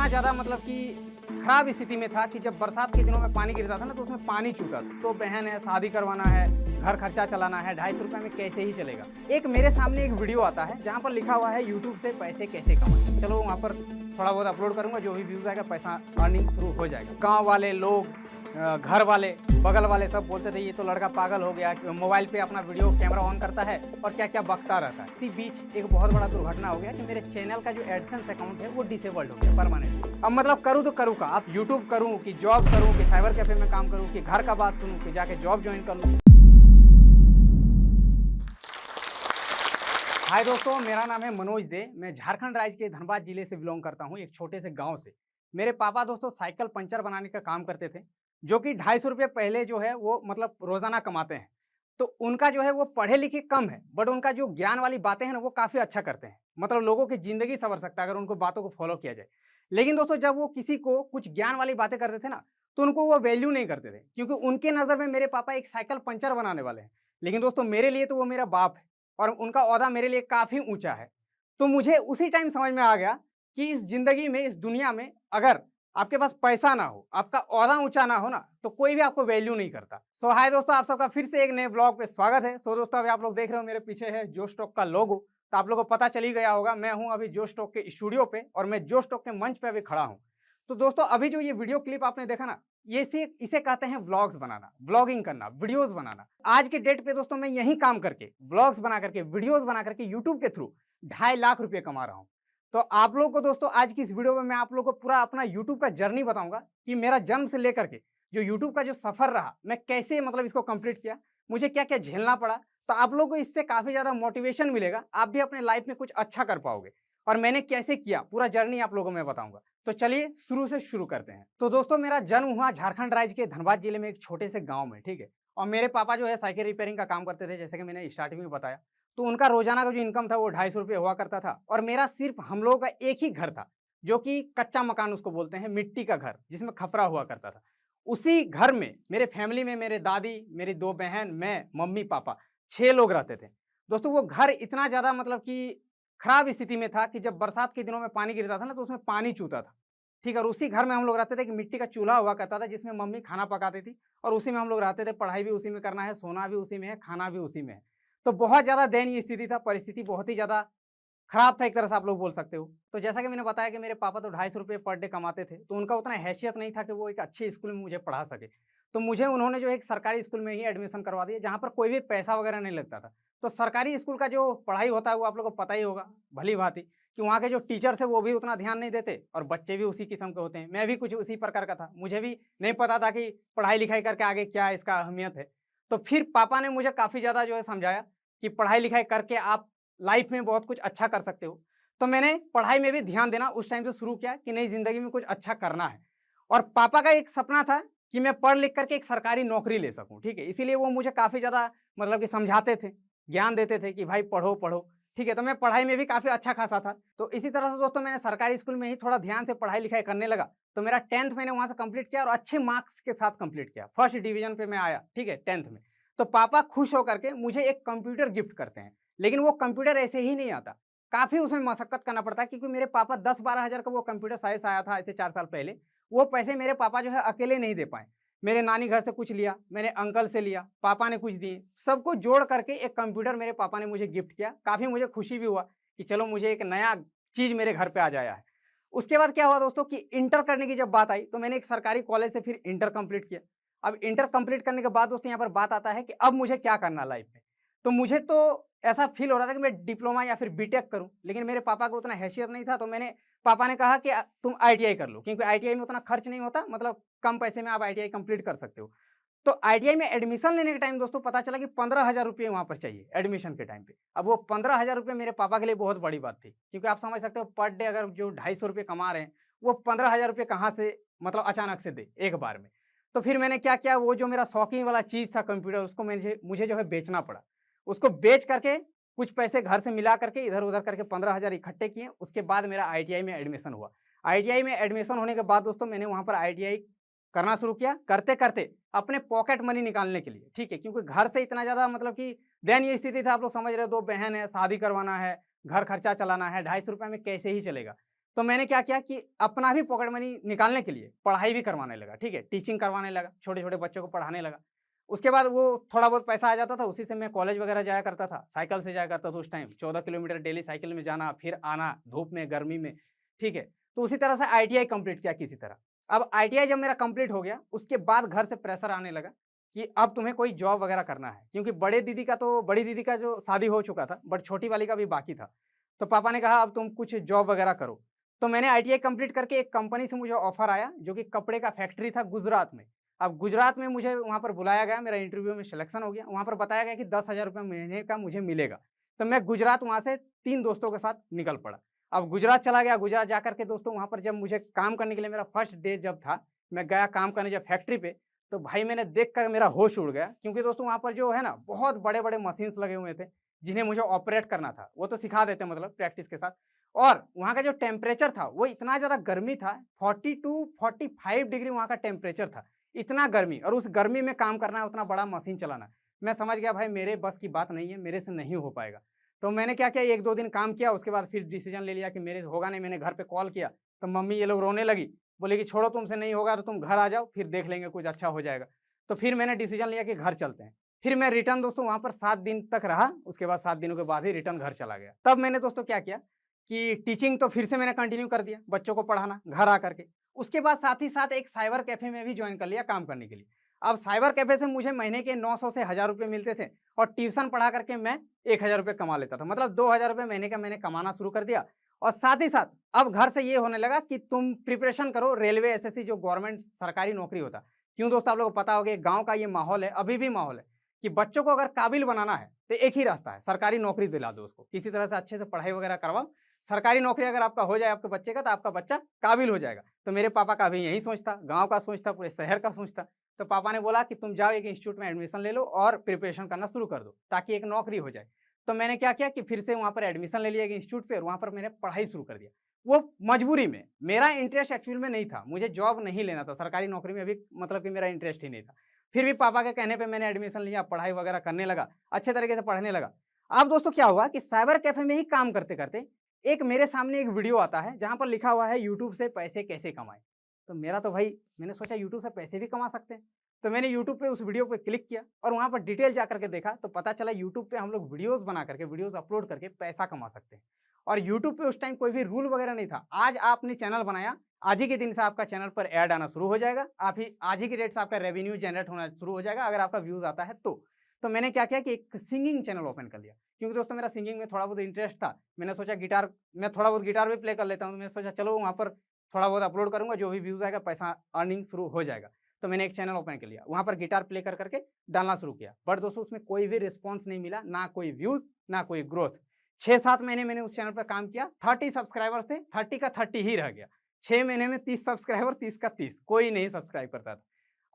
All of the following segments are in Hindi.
इतना ज़्यादा मतलब कि खराब स्थिति में था कि जब बरसात के दिनों में पानी गिरता था ना तो उसमें पानी चूता था। तो बहन है, शादी करवाना है, घर खर्चा चलाना है, 250 रुपये में कैसे ही चलेगा। एक मेरे सामने एक वीडियो आता है जहाँ पर लिखा हुआ है यूट्यूब से पैसे कैसे कमाएं। चलो वहाँ पर थोड़ा बहुत अपलोड करूँगा, जो भी व्यूज़ आएगा पैसा अर्निंग शुरू हो जाएगा। गाँव वाले लोग, घर वाले, बगल वाले सब बोलते थे ये तो लड़का पागल हो गया, मोबाइल पे अपना वीडियो कैमरा ऑन करता है और क्या क्या बकता रहता है। इसी बीच एक बहुत बड़ा दुर्घटना हो गया कि मेरे चैनल का जो एडसेंस अकाउंट है वो डिसेबल्ड हो गया परमानेंट। अब मतलब करूँ तो करूँ का, अब यूट्यूब करूँ कि जॉब करूँ कि साइबर कैफे में काम करूँ कि घर का बात सुनूँ कि जाके जॉब ज्वाइन कर लूँ। हाय दोस्तों, मेरा नाम है मनोज दे। मैं झारखंड राज्य के धनबाद जिले से बिलोंग करता हूँ, एक छोटे से गांव से। मेरे पापा दोस्तों साइकिल पंचर बनाने का काम करते थे, जो कि 250 रुपये पहले जो है वो मतलब रोजाना कमाते हैं। तो उनका जो है वो पढ़े लिखे कम है, बट उनका जो ज्ञान वाली बातें हैं ना वो काफ़ी अच्छा करते हैं। मतलब लोगों की ज़िंदगी संवर सकता है अगर उनको बातों को फॉलो किया जाए। लेकिन दोस्तों जब वो किसी को कुछ ज्ञान वाली बातें करते थे ना, तो उनको वो वैल्यू नहीं करते थे, क्योंकि उनके नज़र में मेरे पापा एक साइकिल पंचर बनाने वाले हैं। लेकिन दोस्तों मेरे लिए तो वो मेरा बाप है और उनका ओहदा मेरे लिए काफ़ी ऊँचा है। तो मुझे उसी टाइम समझ में आ गया कि इस ज़िंदगी में, इस दुनिया में अगर आपके पास पैसा ना हो, आपका ओहदा ऊँचा ना हो ना, तो कोई भी आपको वैल्यू नहीं करता। सो हाय दोस्तों, आप सबका फिर से एक नए ब्लॉग पे स्वागत है। सो दोस्तों अभी आप लोग देख रहे हो मेरे पीछे है जो स्टॉक का लोगो, तो आप लोगों को पता चल ही गया होगा मैं हूँ अभी जो स्टॉक के स्टूडियो पे और मैं जो स्टॉक के मंच पे अभी खड़ा हूँ। तो दोस्तों अभी जो ये वीडियो क्लिप आपने देखा ना, ये इसे कहते हैं व्लॉग्स बनाना, ब्लॉगिंग करना, वीडियोस बनाना। आज के डेट पे दोस्तों मैं यही काम करके, ब्लॉग्स बना करके, वीडियोस बना करके यूट्यूब के थ्रू 2.5 लाख रुपए कमा रहा हूँ। तो आप लोगों को दोस्तों आज की इस वीडियो में मैं आप लोगों को पूरा अपना यूट्यूब का जर्नी बताऊंगा कि मेरा जन्म से लेकर के जो यूट्यूब का जो सफर रहा, मैं कैसे मतलब इसको कंप्लीट किया, मुझे क्या क्या झेलना पड़ा। तो आप लोगों को इससे काफी ज्यादा मोटिवेशन मिलेगा, आप भी अपने लाइफ में कुछ अच्छा कर पाओगे। और मैंने कैसे किया पूरा जर्नी आप लोगों को मैं बताऊंगा। तो चलिए शुरू से शुरू करते हैं। तो दोस्तों मेरा जन्म हुआ झारखंड राज्य के धनबाद जिले में एक छोटे से गांव में, ठीक है। और मेरे पापा जो है साइकिल रिपेयरिंग का काम करते थे, जैसे कि मैंने स्टार्टिंग में बताया। तो उनका रोजाना का जो इनकम था वो 250 रुपये हुआ करता था। और मेरा सिर्फ हम लोगों का एक ही घर था, जो कि कच्चा मकान उसको बोलते हैं, मिट्टी का घर जिसमें खपरा हुआ करता था। उसी घर में मेरे फैमिली में मेरे दादी, मेरी 2 बहन, मैं, मम्मी, पापा, 6 लोग रहते थे। दोस्तों वो घर इतना ज्यादा मतलब कि खराब स्थिति में था कि जब बरसात के दिनों में पानी गिरता था ना तो उसमें पानी चूता था, ठीक है। और उसी घर में हम लोग रहते थे कि मिट्टी का चूल्हा हुआ करता था जिसमें मम्मी खाना पकाती थी और उसी में हम लोग रहते थे। पढ़ाई भी उसी में करना है, सोना भी उसी में है, खाना भी उसी में है। तो बहुत ज़्यादा दयनीय स्थिति था, परिस्थिति बहुत ही ज़्यादा खराब था एक तरह से आप लोग बोल सकते हो। तो जैसा कि मैंने बताया कि मेरे पापा तो 250 रुपये पर डे कमाते थे, तो उनका उतना हैसियत नहीं था कि वो एक अच्छे स्कूल में मुझे पढ़ा सके। तो मुझे उन्होंने जो एक सरकारी स्कूल में ही एडमिशन करवा दिया, जहाँ पर कोई भी पैसा वगैरह नहीं लगता था। तो सरकारी स्कूल का जो पढ़ाई होता है वो आप लोगों को पता ही होगा भली भांति, कि वहाँ के जो टीचर्स है वो भी उतना ध्यान नहीं देते और बच्चे भी उसी किस्म के होते हैं। मैं भी कुछ उसी प्रकार का था, मुझे भी नहीं पता था कि पढ़ाई लिखाई करके आगे क्या इसका अहमियत है। तो फिर पापा ने मुझे काफ़ी ज़्यादा जो है समझाया कि पढ़ाई लिखाई करके आप लाइफ में बहुत कुछ अच्छा कर सकते हो। तो मैंने पढ़ाई में भी ध्यान देना उस टाइम से शुरू किया कि नहीं, ज़िंदगी में कुछ अच्छा करना है। और पापा का एक सपना था कि मैं पढ़ लिख करके एक सरकारी नौकरी ले सकूँ, ठीक है। इसीलिए वो मुझे काफ़ी ज़्यादा मतलब कि समझाते थे, ज्ञान देते थे कि भाई पढ़ो पढ़ो, ठीक है। तो मैं पढ़ाई में भी काफ़ी अच्छा खासा था। तो इसी तरह से दोस्तों मैंने सरकारी स्कूल में ही थोड़ा ध्यान से पढ़ाई लिखाई करने लगा। तो मेरा 10th मैंने वहाँ से कंप्लीट किया और अच्छे मार्क्स के साथ कंप्लीट किया, फर्स्ट डिवीजन पे मैं आया, ठीक है, 10th में। तो पापा खुश होकर के मुझे एक कंप्यूटर गिफ्ट करते हैं। लेकिन वो कंप्यूटर ऐसे ही नहीं आता, काफ़ी उसमें मशक्कत करना पड़ता है, क्योंकि मेरे पापा 10-12 हज़ार का वो कंप्यूटर साइज आया था ऐसे 4 साल पहले। वो पैसे मेरे पापा जो है अकेले नहीं दे पाए। मेरे नानी घर से कुछ लिया, मेरे अंकल से लिया, पापा ने कुछ दिए, सबको जोड़ करके एक कंप्यूटर मेरे पापा ने मुझे गिफ्ट किया। काफ़ी मुझे खुशी भी हुआ कि चलो मुझे एक नया चीज़ मेरे घर पे आ जाया है। उसके बाद क्या हुआ दोस्तों कि इंटर करने की जब बात आई तो मैंने एक सरकारी कॉलेज से फिर इंटर कंप्लीट किया। अब इंटर कंप्लीट करने के बाद दोस्तों यहाँ पर बात आता है कि अब मुझे क्या करना लाइफ में। तो मुझे तो ऐसा फील हो रहा था कि मैं डिप्लोमा या फिर बीटेक करूं, लेकिन मेरे पापा को उतना हैसियत नहीं था। तो पापा ने कहा कि तुम आईटीआई कर लो, क्योंकि आईटीआई में उतना खर्च नहीं होता, मतलब कम पैसे में आप आईटीआई कंप्लीट कर सकते हो। तो आईटीआई में एडमिशन लेने के टाइम दोस्तों पता चला कि 15,000 रुपये वहाँ पर चाहिए एडमिशन के टाइम पे। अब वो 15,000 रुपये मेरे पापा के लिए बहुत बड़ी बात थी, क्योंकि आप समझ सकते हो पर डे अगर जो 250 रुपये कमा रहे हैं, वो 15,000 रुपये कहाँ से मतलब अचानक से दे एक बार में। तो फिर मैंने क्या किया, वो जो मेरा शौकीन वाला चीज़ था कंप्यूटर, उसको मुझे जो है बेचना पड़ा। उसको बेच करके कुछ पैसे घर से मिला करके इधर उधर करके 15,000 इकट्ठे किए। उसके बाद मेरा आईटीआई में एडमिशन हुआ। आईटीआई में एडमिशन होने के बाद दोस्तों मैंने वहाँ पर आईटीआई करना शुरू किया, करते करते अपने पॉकेट मनी निकालने के लिए, ठीक है, क्योंकि घर से इतना ज़्यादा मतलब कि दयनीय स्थिति था, आप लोग समझ रहे हो, 2 बहन है, शादी करवाना है, घर खर्चा चलाना है, 250 रुपये में कैसे ही चलेगा। तो मैंने क्या किया कि अपना भी पॉकेट मनी निकालने के लिए पढ़ाई भी करवाने लगा, ठीक है? टीचिंग करवाने लगा, छोटे-छोटे बच्चों को पढ़ाने लगा। उसके बाद वो थोड़ा बहुत पैसा आ जाता था, उसी से मैं कॉलेज वगैरह जाया करता था, साइकिल से जाया करता था उस टाइम, 14 किलोमीटर डेली साइकिल में जाना, फिर आना, धूप में, गर्मी में, ठीक है? तो उसी तरह से आईटीआई कंप्लीट किया किसी तरह। अब आईटीआई जब मेरा कंप्लीट हो गया, उसके बाद घर से प्रेशर आने लगा कि अब तुम्हें कोई जॉब वगैरह करना है, क्योंकि बड़ी दीदी का जो शादी हो चुका था, बट छोटी वाली का भी बाकी था। तो पापा ने कहा अब तुम कुछ जॉब वगैरह करो। तो मैंने आईटीआई कंप्लीट करके एक कंपनी से मुझे ऑफर आया, जो कि कपड़े का फैक्ट्री था गुजरात में। अब गुजरात में मुझे वहाँ पर बुलाया गया, मेरा इंटरव्यू में सिलेक्शन हो गया। वहाँ पर बताया गया कि 10,000 रुपये महीने का मुझे मिलेगा। तो मैं गुजरात वहाँ से 3 दोस्तों के साथ निकल पड़ा। अब गुजरात चला गया, गुजरात जाकर के दोस्तों वहाँ पर जब मुझे काम करने के लिए मेरा फर्स्ट डे जब था, मैं गया काम करने जब फैक्ट्री पे, तो भाई मैंने देख कर मेरा होश उड़ गया, क्योंकि दोस्तों वहाँ पर जो है ना बहुत बड़े-बड़े मशीन्स लगे हुए थे, जिन्हें मुझे ऑपरेट करना था। वो तो सिखा देते मतलब प्रैक्टिस के साथ। और वहाँ का जो टेम्परेचर था वो इतना ज़्यादा गर्मी था, 40 टू 45 डिग्री वहाँ का टेम्परेचर था। इतना गर्मी, और उस गर्मी में काम करना है, उतना बड़ा मशीन चलाना है। मैं समझ गया भाई मेरे बस की बात नहीं है, मेरे से नहीं हो पाएगा। तो मैंने क्या किया, 1-2 दिन काम किया, उसके बाद फिर डिसीजन ले लिया कि मेरे से होगा नहीं। मैंने घर पे कॉल किया, तो मम्मी ये लोग रोने लगी, बोले कि छोड़ो तुमसे नहीं होगा तो तुम घर आ जाओ, फिर देख लेंगे कुछ अच्छा हो जाएगा। तो फिर मैंने डिसीजन लिया कि घर चलते हैं। फिर मैं रिटर्न दोस्तों वहाँ पर 7 दिन तक रहा, उसके बाद 7 दिनों के बाद ही रिटर्न घर चला गया। तब मैंने दोस्तों क्या किया कि टीचिंग तो फिर से मैंने कंटिन्यू कर दिया, बच्चों को पढ़ाना घर आकर के। उसके बाद साथ ही साथ एक साइबर कैफ़े में भी जॉइन कर लिया काम करने के लिए। अब साइबर कैफ़े से मुझे महीने के 900 से 1000 रुपए मिलते थे, और ट्यूशन पढ़ा करके मैं 1000 रुपए कमा लेता था। मतलब 2000 रुपए महीने का मैंने कमाना शुरू कर दिया। और साथ ही साथ अब घर से ये होने लगा कि तुम प्रिपरेशन करो रेलवे, एसएससी, जो गवर्नमेंट सरकारी नौकरी होता है। क्यों दोस्तों, आप लोगों को पता होगा गाँव का ये माहौल है, अभी भी माहौल है कि बच्चों को अगर काबिल बनाना है तो एक ही रास्ता है, सरकारी नौकरी दिला दो उसको। किसी तरह से अच्छे से पढ़ाई वगैरह करवाओ, सरकारी नौकरी अगर आपका हो जाए आपके बच्चे का, तो आपका बच्चा काबिल हो जाएगा। तो मेरे पापा का भी यही सोच था, गाँव का सोच था, पूरे शहर का सोच था। तो पापा ने बोला कि तुम जाओ एक इंस्टीट्यूट में एडमिशन ले लो और प्रिपरेशन करना शुरू कर दो, ताकि एक नौकरी हो जाए। तो मैंने क्या किया कि फिर से वहाँ पर एडमिशन ले लिया एक इंस्टीट्यूट पे, और वहाँ पर मैंने पढ़ाई शुरू कर दिया। वो मजबूरी में, मेरा इंटरेस्ट एक्चुअल में नहीं था, मुझे जॉब नहीं लेना था, सरकारी नौकरी में अभी मतलब कि मेरा इंटरेस्ट ही नहीं था। फिर भी पापा के कहने पे मैंने एडमिशन लिया, पढ़ाई वगैरह करने लगा, अच्छे तरीके से पढ़ने लगा। अब दोस्तों क्या हुआ कि साइबर कैफ़े में ही काम करते-करते एक मेरे सामने एक वीडियो आता है, जहाँ पर लिखा हुआ है यूट्यूब से पैसे कैसे कमाएँ। तो मेरा तो भाई, मैंने सोचा यूट्यूब से पैसे भी कमा सकते हैं। तो मैंने यूट्यूब पे उस वीडियो पे क्लिक किया, और वहाँ पर डिटेल जा करके देखा, तो पता चला यूट्यूब पे हम लोग वीडियोज़ बना करके, वीडियोज़ अपलोड करके पैसा कमा सकते हैं। और यूट्यूब पे उस टाइम कोई भी रूल वगैरह नहीं था। आज आपने चैनल बनाया, आज ही के दिन से आपका चैनल पर ऐड आना शुरू हो जाएगा। आज ही के डेट से आपका रेवेन्यू जनरेट होना शुरू हो जाएगा, अगर आपका व्यूज़ आता है तो। तो मैंने क्या किया कि एक सिंगिंग चैनल ओपन कर लिया, क्योंकि दोस्तों मेरा सिंगिंग में थोड़ा बहुत इंटरेस्ट था। मैंने सोचा मैं थोड़ा बहुत गिटार भी प्ले कर लेता हूँ, तो मैंने सोचा चलो वहाँ पर थोड़ा बहुत अपलोड करूँगा, जो भी व्यूज़ आएगा पैसा अर्निंग शुरू हो जाएगा। तो मैंने एक चैनल ओपन कर लिया, वहाँ पर गिटार प्ले कर करके डालना शुरू किया। बट दोस्तों उसमें कोई भी रिस्पॉन्स नहीं मिला, ना कोई व्यूज़, ना कोई ग्रोथ। 6-7 महीने मैंने उस चैनल पर काम किया, 30 सब्सक्राइबर्स थे, 30 का 30 ही रह गया। 6 महीने में 30 सब्सक्राइबर, 30 का 30, कोई नहीं सब्सक्राइब करता था।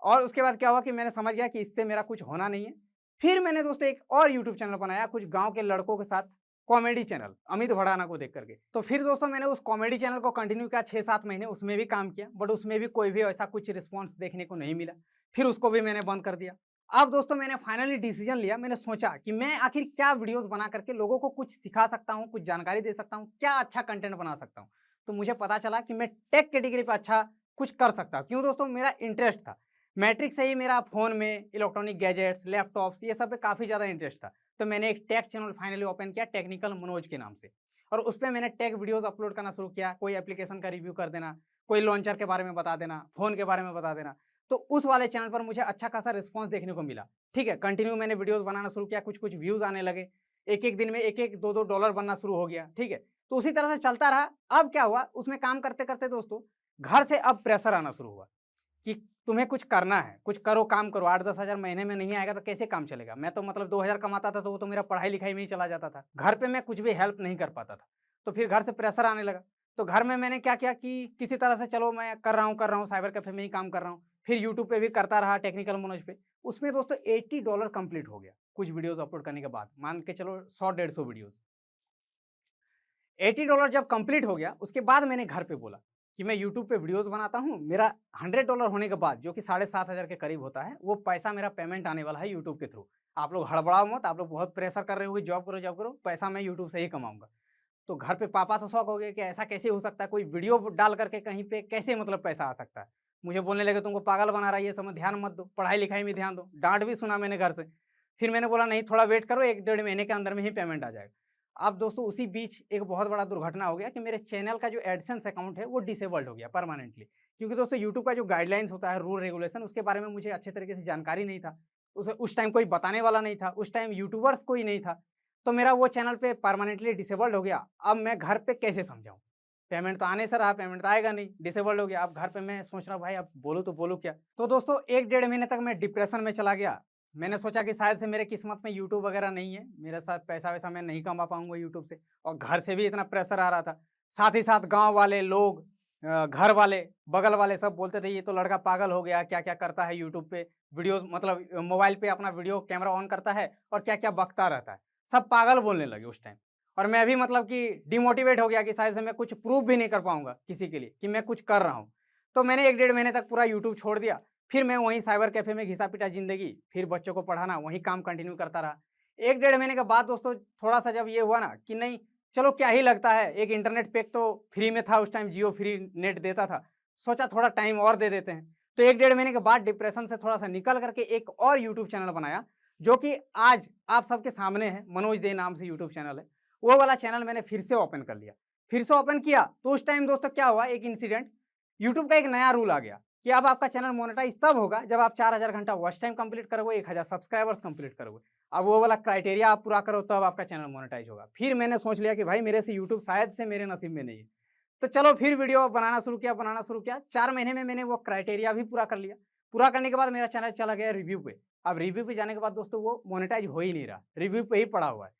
और उसके बाद क्या हुआ कि मैंने समझ गया कि इससे मेरा कुछ होना नहीं है। फिर मैंने दोस्तों एक और यूट्यूब चैनल बनाया, कुछ गाँव के लड़कों के साथ, कॉमेडी चैनल, अमित भड़ाना को देख करके। तो फिर दोस्तों मैंने उस कॉमेडी चैनल को कंटिन्यू किया 6-7 महीने, उसमें भी काम किया, बट उसमें भी कोई भी ऐसा कुछ रिस्पॉन्स देखने को नहीं मिला। फिर उसको भी मैंने बंद कर दिया। अब दोस्तों मैंने फाइनली डिसीजन लिया, मैंने सोचा कि मैं आखिर क्या वीडियोज़ बना करके लोगों को कुछ सिखा सकता हूँ, कुछ जानकारी दे सकता हूँ, क्या अच्छा कंटेंट बना सकता हूँ। तो मुझे पता चला कि मैं टेक कैटेगरी पे अच्छा कुछ कर सकता हूँ। क्यों दोस्तों, मेरा इंटरेस्ट था। मैट्रिक से ही मेरा फ़ोन में इलेक्ट्रॉनिक गैजेट्स, लैपटॉप्स, ये सब पे काफ़ी ज़्यादा इंटरेस्ट था। तो मैंने एक टेक चैनल फाइनली ओपन किया, टेक्निकल मनोज के नाम से, और उसपे मैंने टेक वीडियोज़ अपलोड करना शुरू किया। कोई एप्लीकेशन का रिव्यू कर देना, कोई लॉन्चर के बारे में बता देना, फ़ोन के बारे में बता देना। तो उस वाले चैनल पर मुझे अच्छा खासा रिस्पॉन्स देखने को मिला। ठीक है, कंटिन्यू मैंने वीडियोज़ बनाना शुरू किया, कुछ-कुछ व्यूज़ आने लगे। एक-एक दिन में 1-1, 2-2 डॉलर बनना शुरू हो गया, ठीक है। तो उसी तरह से चलता रहा। अब क्या हुआ, उसमें काम करते-करते दोस्तों घर से अब प्रेशर आना शुरू हुआ कि तुम्हें कुछ करना है, कुछ करो, काम करो। 8-10 हज़ार महीने में नहीं आएगा तो कैसे काम चलेगा? मैं तो मतलब 2000 कमाता था, तो वो तो मेरा पढ़ाई-लिखाई में ही चला जाता था। घर पे मैं कुछ भी हेल्प नहीं कर पाता था। तो फिर घर से प्रेशर आने लगा। तो घर में मैंने क्या किया कि किसी तरह से चलो मैं कर रहा हूँ, साइबर कैफ़े में ही काम कर रहा हूँ। फिर यूट्यूब पे भी करता रहा, टेक्निकल मनोज पे। उसमें दोस्तों $80 कंप्लीट हो गया, कुछ वीडियोज़ अपलोड करने के बाद। मान के चलो 100-150 वीडियोज़। $80 जब कंप्लीट हो गया, उसके बाद मैंने घर पे बोला कि मैं यूट्यूब पे वीडियोज़ बनाता हूँ, मेरा $100 होने के बाद, जो कि 7,500 के करीब होता है, वो पैसा मेरा पेमेंट आने वाला है यूट्यूब के थ्रू। आप लोग हड़बड़ाओ मत, आप लोग बहुत प्रेशर कर रहे हो कि जॉब करो, पैसा मैं यूट्यूब से ही कमाऊँगा। तो घर पे पापा तो शौक हो गए कि ऐसा कैसे हो सकता है, कोई वीडियो डाल करके कहीं पे कैसे मतलब पैसा आ सकता है। मुझे बोलने लगे तुमको पागल बना रहा है, ये सब में ध्यान मत दो, पढ़ाई-लिखाई में ध्यान दो। डाँट भी सुना मैंने घर से। फिर मैंने बोला नहीं थोड़ा वेट करो, 1 डेढ़ महीने के अंदर में ही पेमेंट आ जाएगा। अब दोस्तों उसी बीच एक बहुत बड़ा दुर्घटना हो गया कि मेरे चैनल का जो एडसेंस अकाउंट है वो डिसेबल्ड हो गया परमानेंटली। क्योंकि दोस्तों यूट्यूब का जो गाइडलाइंस होता है, रूल रेगुलेशन, उसके बारे में मुझे अच्छे तरीके से जानकारी नहीं था। उस टाइम कोई बताने वाला नहीं था, उस टाइम यूट्यूबर्स कोई नहीं था। तो मेरा वो चैनल पे परमानेंटली डिसेबल्ड हो गया। अब मैं घर पे कैसे समझाऊँ? पेमेंट तो आने से रहा, पेमेंट तो आएगा नहीं, डिसेबल्ड हो गया। अब घर पे मैं सोच रहा हूँ भाई अब बोलूँ तो बोलूँ क्या? तो दोस्तों 1 डेढ़ महीने तक मैं डिप्रेशन में चला गया। मैंने सोचा कि शायद से मेरे किस्मत में यूट्यूब वगैरह नहीं है, मेरे साथ पैसा-वैसा मैं नहीं कमा पाऊँगा यूट्यूब से, और घर से भी इतना प्रेशर आ रहा था। साथ ही साथ गाँव वाले लोग, घर वाले, बगल वाले सब बोलते थे ये तो लड़का पागल हो गया, क्या-क्या करता है यूट्यूब पे, वीडियोज़ मतलब मोबाइल पे अपना वीडियो कैमरा ऑन करता है और क्या-क्या बकता रहता है। सब पागल बोलने लगे उस टाइम। और मैं भी मतलब कि डिमोटिवेट हो गया कि शायद से मैं कुछ प्रूव भी नहीं कर पाऊँगा किसी के लिए कि मैं कुछ कर रहा हूँ। तो मैंने 1 डेढ़ महीने तक पूरा यूट्यूब छोड़ दिया। फिर मैं वहीं साइबर कैफ़े में घिसा-पिटा ज़िंदगी, फिर बच्चों को पढ़ाना, वहीं काम कंटिन्यू करता रहा। 1 डेढ़ महीने के बाद दोस्तों थोड़ा-सा जब ये हुआ ना कि नहीं, चलो क्या ही लगता है, एक इंटरनेट पैक तो फ्री में था उस टाइम, जियो फ्री नेट देता था। सोचा थोड़ा टाइम और दे देते हैं। तो 1 डेढ़ महीने के बाद डिप्रेशन से थोड़ा-सा निकल कर के एक और यूट्यूब चैनल बनाया, जो कि आज आप सबके सामने है, मनोज दे नाम से यूट्यूब चैनल है। वो वाला चैनल मैंने फिर से ओपन कर लिया। फिर से ओपन किया तो उस टाइम दोस्तों क्या हुआ, एक इंसिडेंट, यूट्यूब का एक नया रूल आ गया कि अब आपका चैनल मोनेटाइज तब होगा जब आप 4000 घंटा वॉच टाइम कंप्लीट करोगे, 1000 सब्सक्राइबर्स कंप्लीट करोगे। अब वो वाला क्राइटेरिया आप पूरा करो तब आपका चैनल मोनेटाइज होगा। फिर मैंने सोच लिया कि भाई मेरे से यूट्यूब शायद से मेरे नसीब में नहीं है। तो चलो फिर वीडियो बनाना शुरू किया। 4 महीने में मैंने वो क्राइटेरिया भी पूरा कर लिया। पूरा करने के बाद मेरा चैनल चला गया रिव्यू पे। अब रिव्यू पे जाने के बाद दोस्तों वो मोनेटाइज हो ही नहीं रहा, रिव्यू पे ही पड़ा हुआ है।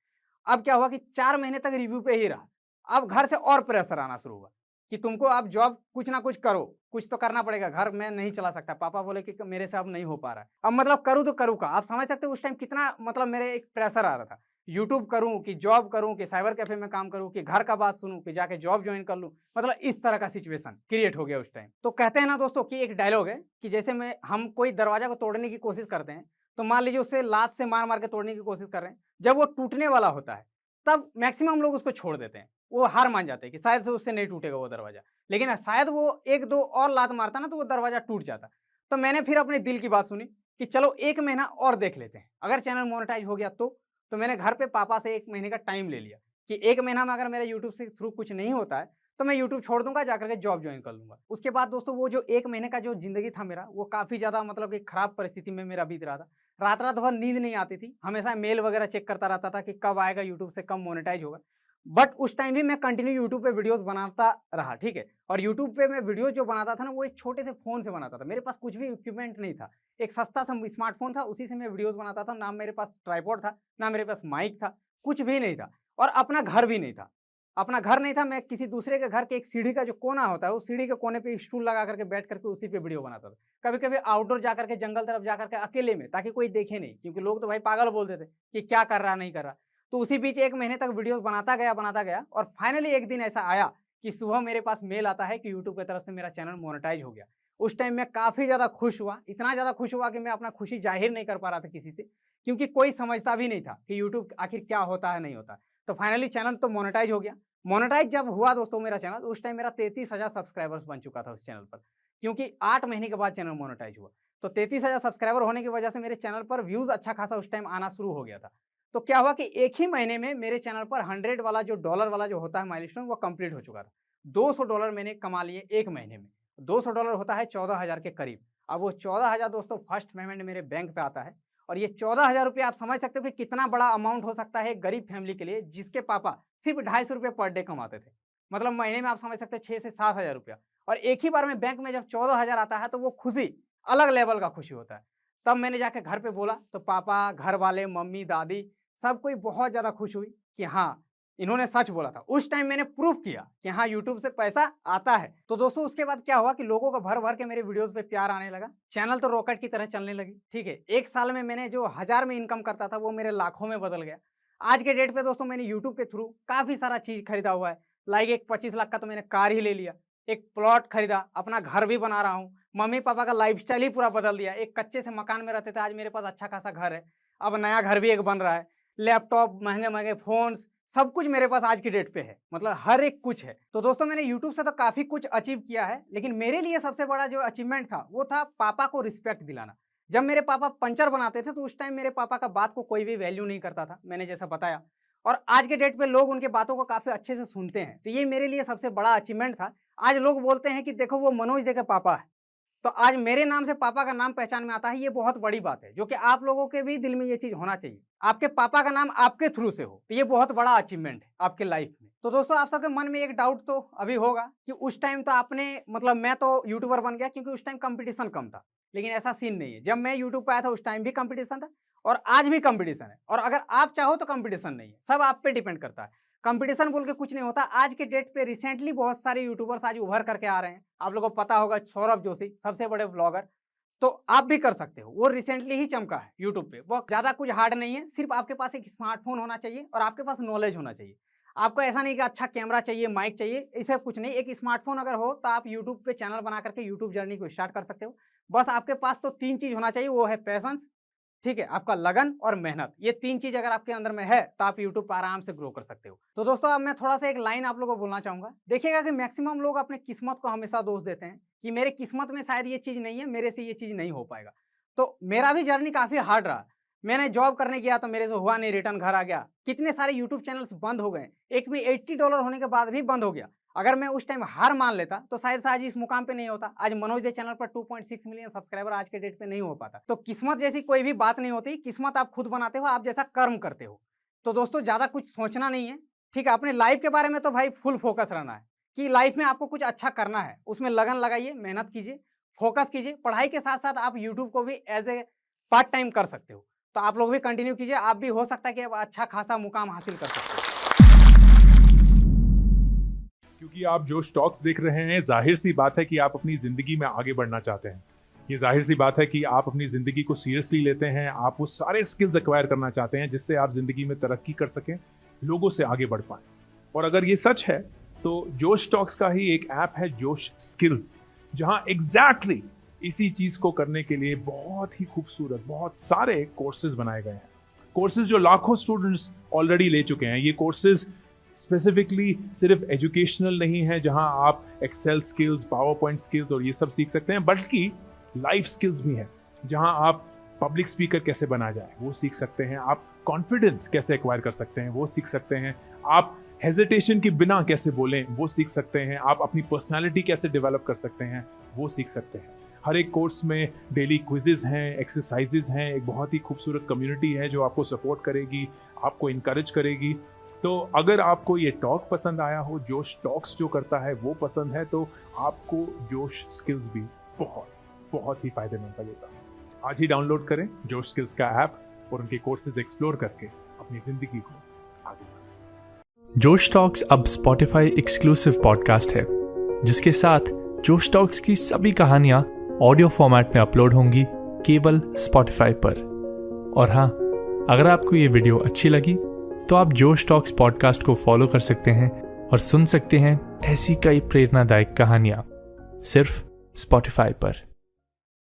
अब क्या हुआ कि 4 महीने तक रिव्यू पे ही रहा। अब घर से और प्रेशर आना शुरू हुआ कि तुमको अब जॉब कुछ ना कुछ करो, कुछ तो करना पड़ेगा, घर में नहीं चला सकता। पापा बोले कि मेरे से अब नहीं हो पा रहा है। अब मतलब करूँ तो करूँ क्या? आप समझ सकते हो उस टाइम कितना मतलब मेरे एक प्रेशर आ रहा था। यूट्यूब करूँ कि जॉब करूँ कि साइबर कैफ़े में काम करूँ कि घर का बात सुनूँ कि जाके जॉब जॉइन कर लूँ। मतलब इस तरह का सिचुएशन क्रिएट हो गया उस टाइम। तो कहते हैं ना दोस्तों कि एक डायलॉग है कि जैसे हम कोई दरवाज़ा को तोड़ने की कोशिश करते हैं, तो मान लीजिए उसे लात से मार-मार के तोड़ने की कोशिश कर रहे हैं। जब वो टूटने वाला होता है, तब मैक्सिमम लोग उसको छोड़ देते हैं। वो हार मान जाते हैं कि शायद से उससे नहीं टूटेगा वो दरवाज़ा। लेकिन शायद वो 1-2 और लात मारता ना तो वो दरवाज़ा टूट जाता। तो मैंने फिर अपने दिल की बात सुनी कि चलो 1 महीना और देख लेते हैं, अगर चैनल मोनेटाइज़ हो गया तो। तो मैंने घर पे पापा से 1 महीने का टाइम ले लिया कि 1 महीना में अगर मेरा यूट्यूब से थ्रू कुछ नहीं होता है, तो मैं यूट्यूब छोड़ दूँगा, जाकर के जॉब जॉइन कर लूँगा। उसके बाद दोस्तों वो जो 1 महीने का जो ज़िंदगी था मेरा, वो काफ़ी ज़्यादा मतलब कि खराब परिस्थिति में मेरा बीत रहा था। रात-रात भर नींद नहीं आती थी, हमेशा मेल वगैरह चेक करता रहता था कि कब आएगा यूट्यूब से, कब मोनेटाइज़ होगा। बट उस टाइम भी मैं कंटिन्यू यूट्यूब पे वीडियोज़ बनाता रहा, ठीक है? और यूट्यूब पे मैं वीडियो जो बनाता था ना, वो एक छोटे से फ़ोन से बनाता था। मेरे पास कुछ भी इक्विपमेंट नहीं था। एक सस्ता सा स्मार्टफ़ोन था, उसी से मैं वीडियोज़ बनाता था। ना मेरे पास ट्राइपॉड था, ना मेरे पास माइक था, कुछ भी नहीं था, और अपना घर भी नहीं था। अपना घर नहीं था, मैं किसी दूसरे के घर के एक सीढ़ी का जो कोना होता है, उस सीढ़ी के कोने पे स्टूल लगा करके बैठ करके उसी पे वीडियो बनाता था। कभी-कभी आउटडोर जाकर के जंगल तरफ जाकर के अकेले में, ताकि कोई देखे नहीं, क्योंकि लोग तो भाई पागल बोलते थे कि क्या कर रहा, नहीं कर रहा। तो उसी बीच 1 महीने तक वीडियोज़ बनाता गया और फाइनली एक दिन ऐसा आया कि सुबह मेरे पास मेल आता है कि यूट्यूब की तरफ से मेरा चैनल मोनेटाइज़ हो गया। उस टाइम मैं काफ़ी ज़्यादा खुश हुआ, इतना ज़्यादा खुश हुआ कि मैं अपना खुशी ज़ाहिर नहीं कर पा रहा था किसी से, क्योंकि कोई समझता भी नहीं था कि यूट्यूब आखिर क्या होता है, नहीं होता है। तो फाइनली चैनल तो मोनेटाइज़ हो गया। मोनेटाइज़ जब हुआ दोस्तों मेरा चैनल, उस टाइम मेरा 33,000 सब्सक्राइबर्स बन चुका था उस चैनल पर, क्योंकि 8 महीने के बाद चैनल मोनेटाइज़ हुआ। तो 33,000 सब्सक्राइबर होने की वजह से मेरे चैनल पर व्यूज़ अच्छा खासा उस टाइम आना शुरू हो गया था। तो क्या हुआ कि एक ही महीने में मेरे चैनल पर 100 वाला जो डॉलर वाला जो होता है माइलस्टोन, वो कंप्लीट हो चुका था। $200 मैंने कमा लिए 1 महीने में। $200 होता है 14,000 के करीब। अब वो 14,000 दोस्तों फर्स्ट पेमेंट मेरे बैंक पे आता है, और ये 14,000 रुपए आप समझ सकते हो कि कितना बड़ा अमाउंट हो सकता है एक गरीब फैमिली के लिए, जिसके पापा सिर्फ ₹250 पर डे कमाते थे। मतलब महीने में आप समझ सकते हैं 6 से 7,000 रुपया, और एक ही बार में बैंक में जब 14,000 आता है तो वो खुशी अलग लेवल का खुशी होता है। तब मैंने जाके घर पे बोला तो पापा, घर वाले, मम्मी, दादी, सब कोई बहुत ज़्यादा खुश हुई कि हाँ, इन्होंने सच बोला था। उस टाइम मैंने प्रूव किया कि हाँ, यूट्यूब से पैसा आता है। तो दोस्तों उसके बाद क्या हुआ कि लोगों का भर-भर के मेरे वीडियोज़ पे प्यार आने लगा। चैनल तो रॉकेट की तरह चलने लगी, ठीक है? 1 साल में मैंने जो 1000 में इनकम करता था, वो मेरे लाखों में बदल गया। आज के डेट पे दोस्तों मैंने यूट्यूब के थ्रू काफ़ी सारा चीज़ खरीदा हुआ है। लाइक एक 25 लाख का तो मैंने कार ही ले लिया, एक प्लॉट खरीदा, अपना घर भी बना रहा हूँ, मम्मी-पापा का लाइफ़स्टाइल ही पूरा बदल दिया। एक कच्चे से मकान में रहते थे, आज मेरे पास अच्छा खासा घर है। अब नया घर भी एक बन रहा है। लैपटॉप, महँगे-महँगे फ़ोन्स, सब कुछ मेरे पास आज की डेट पे है, मतलब हर एक कुछ है। तो दोस्तों मैंने यूट्यूब से तो काफ़ी कुछ अचीव किया है, लेकिन मेरे लिए सबसे बड़ा जो अचीवमेंट था, वो था पापा को रिस्पेक्ट दिलाना। जब मेरे पापा पंचर बनाते थे, तो उस टाइम मेरे पापा का बात को कोई भी वैल्यू नहीं करता था, मैंने जैसा बताया। और आज के डेट पे लोग उनके बातों को काफ़ी अच्छे से सुनते हैं, तो ये मेरे लिए सबसे बड़ा अचीवमेंट था। आज लोग बोलते हैं कि देखो वो मनोज दे के पापा है, तो आज मेरे नाम से पापा का नाम पहचान में आता है, ये बहुत बड़ी बात है, जो कि आप लोगों के भी दिल में ये चीज़ होना चाहिए। आपके पापा का नाम आपके थ्रू से हो, तो ये बहुत बड़ा अचीवमेंट है आपके लाइफ में। तो दोस्तों आप सबके मन में एक डाउट तो अभी होगा कि उस टाइम तो आपने मतलब मैं तो यूट्यूबर बन गया क्योंकि उस टाइम कंपटीशन कम था, लेकिन ऐसा सीन नहीं है। जब मैं यूट्यूब पे आया था उस टाइम भी कंपटीशन था और आज भी कंपटीशन है, और अगर आप चाहो तो कंपटीशन नहीं है, सब आप पे डिपेंड करता है। कंपटीशन बोल के कुछ नहीं होता। आज के डेट पे रिसेंटली बहुत सारे यूट्यूबर्स आज उभर करके आ रहे हैं, आप लोगों को पता होगा सौरभ जोशी सबसे बड़े ब्लॉगर, तो आप भी कर सकते हो। वो रिसेंटली ही चमका है यूट्यूब पे, वो ज़्यादा कुछ हार्ड नहीं है, सिर्फ आपके पास एक स्मार्टफोन होना चाहिए और आपके पास नॉलेज होना चाहिए। आपको ऐसा नहीं कि अच्छा कैमरा चाहिए, माइक चाहिए, इसे कुछ नहीं, एक स्मार्टफोन अगर हो तो आप यूट्यूब पे चैनल बना करके यूट्यूब जर्नी को स्टार्ट कर सकते हो। बस आपके पास तो 3 चीज़ होना चाहिए, वो है पैशंस, ठीक है, आपका लगन और मेहनत। ये 3 चीज़ अगर आपके अंदर में है तो आप यूट्यूब पर आराम से ग्रो कर सकते हो। तो दोस्तों अब मैं थोड़ा सा एक लाइन आप लोगों को बोलना चाहूँगा। देखिएगा कि मैक्सिमम लोग अपने किस्मत को हमेशा दोष देते हैं कि मेरे किस्मत में शायद ये चीज़ नहीं है, मेरे से ये चीज़ नहीं हो पाएगा। तो मेरा भी जर्नी काफ़ी हार्ड रहा। मैंने जॉब करने गया तो मेरे से हुआ नहीं, रिटर्न घर आ गया। कितने सारे यूट्यूब चैनल्स बंद हो गए, एक में $80 होने के बाद भी बंद हो गया। अगर मैं उस टाइम हार मान लेता तो शायद से आज इस मुकाम पे नहीं होता। आज मनोज दे चैनल पर 2.6 मिलियन सब्सक्राइबर आज के डेट पे नहीं हो पाता। तो किस्मत जैसी कोई भी बात नहीं होती, किस्मत आप खुद बनाते हो, आप जैसा कर्म करते हो। तो दोस्तों ज़्यादा कुछ सोचना नहीं है, ठीक है। अपने लाइफ के बारे में तो भाई फुल फोकस रहना है कि लाइफ में आपको कुछ अच्छा करना है, उसमें लगन लगाइए, मेहनत कीजिए, फोकस कीजिए। पढ़ाई के साथ साथ आप यूट्यूब को भी एज ए पार्ट टाइम कर सकते हो। तो आप लोग भी कंटिन्यू कीजिए, आप भी हो सकता है कि अच्छा खासा मुकाम हासिल कर सकते हो। क्योंकि आप जो स्टॉक्स देख रहे हैं, जाहिर सी बात है कि आप अपनी ज़िंदगी में आगे बढ़ना चाहते हैं। ये जाहिर सी बात है कि आप अपनी ज़िंदगी को सीरियसली लेते हैं, आप वो सारे स्किल्स एक्वायर करना चाहते हैं जिससे आप ज़िंदगी में तरक्की कर सकें, लोगों से आगे बढ़ पाएं। और अगर ये सच है तो जोश स्टॉक्स का ही एक ऐप है जोश स्किल्स, जहाँ एग्जैक्टली इसी चीज़ को करने के लिए बहुत ही खूबसूरत बहुत सारे कोर्सेज बनाए गए हैं। कोर्सेज जो लाखों स्टूडेंट्स ऑलरेडी ले चुके हैं। ये कोर्सेज स्पेसिफिकली सिर्फ एजुकेशनल नहीं है जहां आप Excel skills, PowerPoint skills और ये सब सीख सकते हैं, बल्कि लाइफ स्किल्स भी हैं जहां आप पब्लिक स्पीकर कैसे बना जाए वो सीख सकते हैं, आप कॉन्फिडेंस कैसे एक्वायर कर सकते हैं वो सीख सकते हैं, आप हेजिटेशन के बिना कैसे बोलें वो सीख सकते हैं, आप अपनी पर्सनालिटी कैसे डेवलप कर सकते हैं वो सीख सकते हैं। हर एक कोर्स में डेली क्विजेज हैं, एक्सरसाइजेज हैं, एक बहुत ही खूबसूरत कम्युनिटी है जो आपको सपोर्ट करेगी, आपको इनकरेज करेगी। तो अगर आपको ये टॉक पसंद आया हो, जोश टॉक्स जो करता है वो पसंद है, तो आपको जोश स्किल्स भी बहुत बहुत ही फायदेमंद लगेगा। आज ही डाउनलोड करें जोश स्किल्स का ऐप और उनके कोर्सेज एक्सप्लोर करके अपनी जिंदगी को आगे बढ़ाएं। जोश टॉक्स अब स्पॉटिफाई एक्सक्लूसिव पॉडकास्ट है, जिसके साथ जोश टॉक्स की सभी कहानियां ऑडियो फॉर्मेट में अपलोड होंगी केवल स्पॉटिफाई पर। और हाँ, अगर आपको ये वीडियो अच्छी लगी तो आप जोश टॉक्स पॉडकास्ट को फॉलो कर सकते हैं और सुन सकते हैं ऐसी कई प्रेरणादायक कहानियां सिर्फ स्पॉटिफाई पर।